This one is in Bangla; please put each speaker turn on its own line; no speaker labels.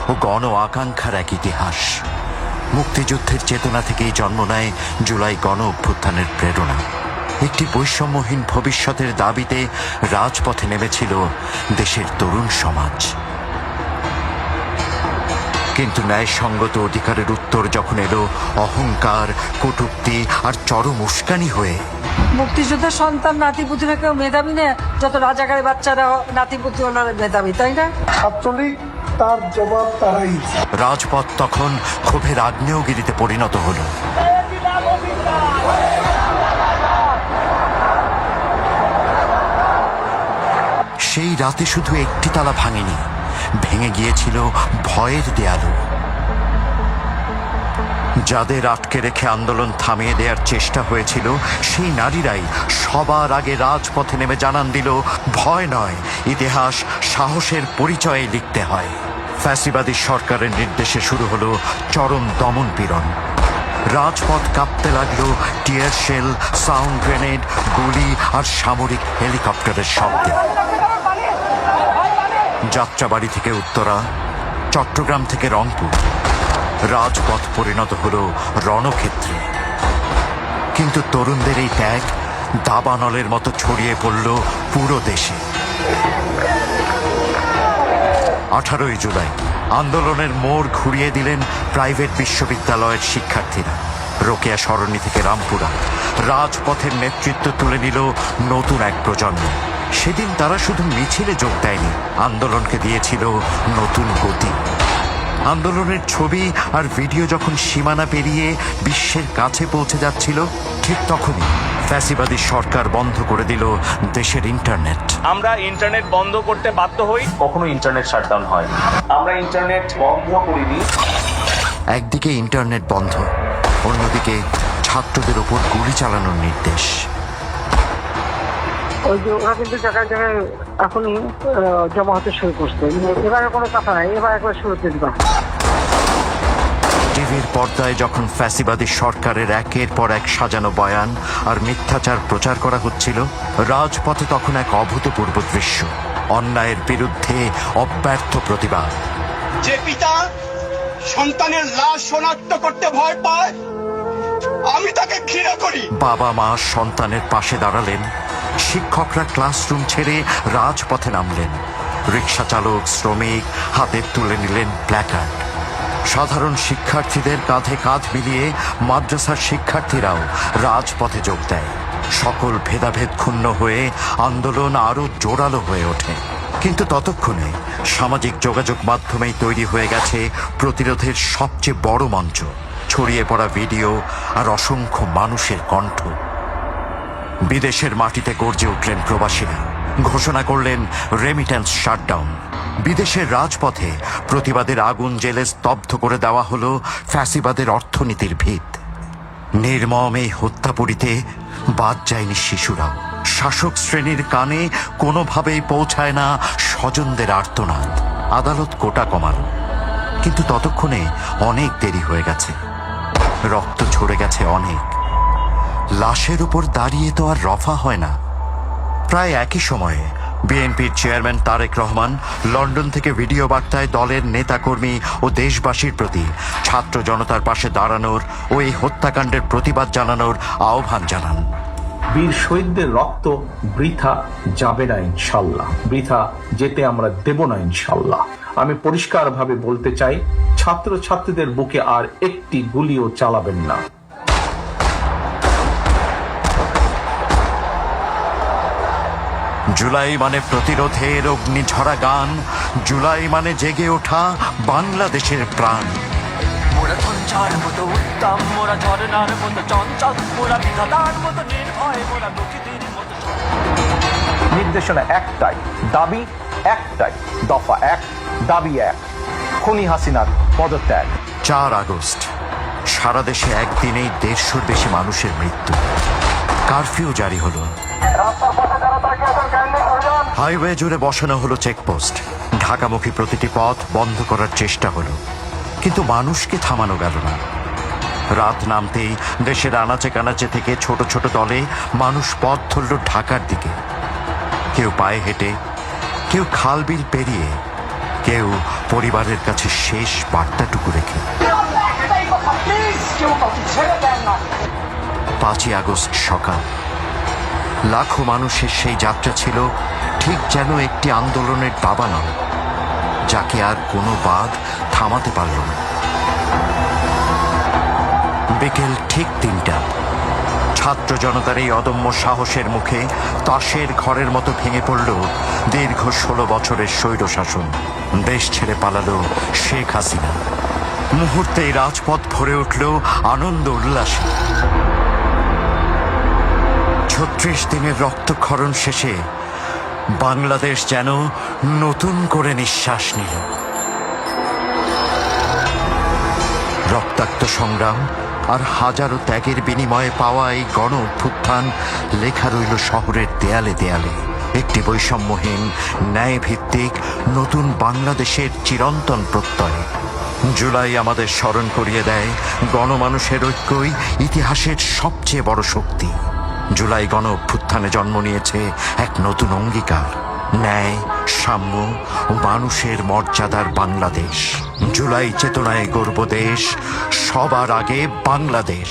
ও গণ আকাঙ্ক্ষার এক ইতিহাস। মুক্তিযুদ্ধের চেতনা থেকেই জন্ম নেয় জুলাই গণ অভ্যুত্থানের প্রেরণা। একটি বৈষম্যহীন ভবিষ্যতের দাবিতে রাজপথে নেমেছিল দেশের তরুণ সমাজ। কিন্তু ন্যায়সঙ্গত অধিকারের উত্তর যখন এলো অহংকার, কটূক্তি আর চরম উস্কানি হয়ে।
মুক্তিযুদ্ধের সন্তান নাতিপুতিরা কেউ মেধাবী না, যত রাজাকারের বাচ্চারা নাতিপুতি হলো মেধাবী, তাই না?
ছাত্রলীগ তার জবাব তারাই।
রাজপথ তখন ক্ষোভের আগ্নেয়গিরিতে পরিণত হলো। সেই রাতে শুধু একটি তালা ভাঙেনি, ভেঙে গিয়েছিল ভয়ের দেয়ালও। যাদের আটকে রেখে আন্দোলন থামিয়ে দেওয়ার চেষ্টা হয়েছিল, সেই নারীরাই সবার আগে রাজপথে নেমে জানান দিল, ভয় নয়, ইতিহাস সাহসের পরিচয়ে লিখতে হয়। ফ্যাসিবাদী সরকারের নির্দেশে শুরু হলো চরম দমন পীড়ন। রাজপথ কাঁপতে লাগলো টিয়ার শেল, সাউন্ড গ্রেনেড, গুলি আর সামরিক হেলিকপ্টারের শব্দে। যাত্রাবাড়ি থেকে উত্তরা, চট্টগ্রাম থেকে রংপুর, রাজপথ পরিণত হলো রণক্ষেত্রে। কিন্তু তরুণদের এই ত্যাগ দাবানলের মতো ছড়িয়ে পড়ল পুরো দেশে। 18 জুলাই আন্দোলনের মোড় ঘুরিয়ে দিলেন প্রাইভেট বিশ্ববিদ্যালয়ের শিক্ষার্থীরা। রোকেয়া সরণি থেকে রামপুরা রাজপথের নেতৃত্ব তুলে নিল নতুন এক প্রজন্ম। সেদিন তারা শুধু মিছিলে যোগ দেয়নি, আন্দোলনকে দিয়েছিল নতুন গতি। আন্দোলনের ছবি আর ভিডিও যখন সীমানা পেরিয়ে বিশ্বের কাছে পৌঁছে যাচ্ছিল, ঠিক তখনই ফ্যাসিবাদী সরকার বন্ধ করে দিল দেশের ইন্টারনেট।
আমরা ইন্টারনেট বন্ধ করতে বাধ্য হই, কখনো ইন্টারনেট শাটডাউন হয়। আমরা ইন্টারনেট বন্ধ করিনি।
একদিকে ইন্টারনেট বন্ধ, অন্যদিকে ছাত্রদের উপর গুলি চালানোর নির্দেশ।
ওই যে ওরা কিন্তু জায়গায় জায়গায় এখনই জমা হতে শুরু করছে। এবারে কোনো কথা নাই, এবার একবার শুরুতে দিবা।
টিভির পর্দায় যখন ফ্যাসিবাদী সরকারের একের পর এক সাজানো বয়ান আর মিথ্যাচার প্রচার করা হচ্ছিল, রাজপথে তখন এক অভূতপূর্ব দৃশ্য। অন্যায়ের বিরুদ্ধে অব্যর্থ প্রতিবাদ।
যে পিতা সন্তানের লাশ শনাক্ত করতে ভয় পায়, আমি তাকে ঘৃণা করি।
বাবা মা সন্তানের পাশে দাঁড়ালেন, শিক্ষকরা ক্লাসরুম ছেড়ে রাজপথে নামলেন, রিক্সা চালক, শ্রমিক হাতে তুলে নিলেন প্ল্যাকার্ড। সাধারণ শিক্ষার্থীদের কাঁধে কাঁধ মিলিয়ে মাদ্রাসার শিক্ষার্থীরাও রাজপথে যোগ দেয়। সকল ভেদাভেদ ক্ষুণ্ণ হয়ে আন্দোলন আরও জোরালো হয়ে ওঠে। কিন্তু ততক্ষণে সামাজিক যোগাযোগ মাধ্যমেই তৈরি হয়ে গেছে প্রতিরোধের সবচেয়ে বড় মঞ্চ। ছড়িয়ে পড়া ভিডিও আর অসংখ্য মানুষের কণ্ঠ। বিদেশের মাটিতে গর্জে উঠলেন প্রবাসীরা, ঘোষণা করলেন রেমিট্যান্স শাটডাউন। বিদেশের রাজপথে প্রতিবাদের আগুন জেলে স্তব্ধ করে দেওয়া হলো ফ্যাসিবাদের অর্থনীতির ভিত। নির্মম এই হত্যাপুরীতে বাদ যায়নি শিশুরাও। শাসক শ্রেণীর কানে কোনোভাবেই পৌঁছায় না স্বজনদের আর্তনাদ। আদালত কোটা কমালো, কিন্তু ততক্ষণে অনেক দেরি হয়ে গেছে। রক্ত ঝরে গেছে অনেক। লাশের উপর দাঁড়িয়ে তো আর রফা হয় না। প্রায় একই সময়ে বিএনপির চেয়ারম্যান তারেক রহমান লন্ডন থেকে ভিডিও বার্তায় দলের নেতাকর্মী ও দেশবাসীর প্রতি ছাত্র জনতার পাশে দাঁড়ানোর ও এই হত্যাকাণ্ডের প্রতিবাদ জানানোর আহ্বান জানান।
বীর শহীদদের রক্ত বৃথা যাবে না ইনশাল্লাহ, বৃথা যেতে আমরা দেব না ইনশাল্লাহ। আমি পরিষ্কারভাবে বলতে চাই, ছাত্র ছাত্রীদের বুকে আর একটি গুলিও চালাবেন না।
জুলাই মানে প্রতিরোধের অগ্নিঝরা গান, জুলাই মানে জেগে ওঠা বাংলাদেশের প্রাণ।
মোরা ঝঞ্ঝার মতো উত্তম, মোরা ঝরনার মতো চঞ্চল, মোরা বিধাতার মতো নির্ভয়, মোরা প্রকৃতির মতো।
নির্দেশনা একটাই, দাবি একটাই, দফা এক, দাবি এক, খুনি হাসিনার পদত্যাগ।
4 আগস্ট সারা দেশে একদিনেই 150-র বেশি মানুষের মৃত্যু। কারফিউ জারি হলো। হাইওয়ে জুড়ে বসানো হলো চেকপোস্ট। ঢাকামুখী প্রতিটি পথ বন্ধ করার চেষ্টা হলো, কিন্তু মানুষকে থামানো গেল না। রাত নামতেই দেশের আনাচে কানাচে থেকে ছোট ছোট দলে মানুষ পথ ধরল ঢাকার দিকে। কেউ পায়ে হেঁটে, কেউ খাল বিল পেরিয়ে, কেউ পরিবারের কাছে শেষ বার্তাটুকু রেখে। 5ই আগস্ট সকাল, লাখো মানুষের সেই যাত্রা ছিল ঠিক যেন একটি আন্দোলনের দাবানল, যাকে আর কোনো বাঁধ থামাতে পারল না। বিকেল ঠিক 3টা, ছাত্র জনতার এই অদম্য সাহসের মুখে তাসের ঘরের মতো ভেঙে পড়ল দীর্ঘ 16 বছরের স্বৈরশাসন। দেশ ছেড়ে পালালো শেখ হাসিনা। মুহূর্তেই রাজপথ ভরে উঠল আনন্দ উল্লাসে। 36 দিনের রক্তক্ষরণ শেষে বাংলাদেশ যেন নতুন করে নিঃশ্বাস নিল। রক্তাক্ত সংগ্রাম আর হাজারো ত্যাগের বিনিময়ে পাওয়া এই গণ অভ্যুত্থান লেখা রইল শহরের দেয়ালে দেয়ালে, একটি বৈষম্যহীন ন্যায়ভিত্তিক নতুন বাংলাদেশের চিরন্তন প্রত্যয়। জুলাই আমাদের স্মরণ করিয়ে দেয় গণমানুষের ঐক্যই ইতিহাসের সবচেয়ে বড় শক্তি। জুলাই গণ অভ্যুত্থানে জন্ম নিয়েছে এক নতুন অঙ্গীকার, ন্যায়, সাম্য ও মানুষের মর্যাদার বাংলাদেশ। জুলাই চেতনায় গর্ব দেশ, সবার আগে বাংলাদেশ।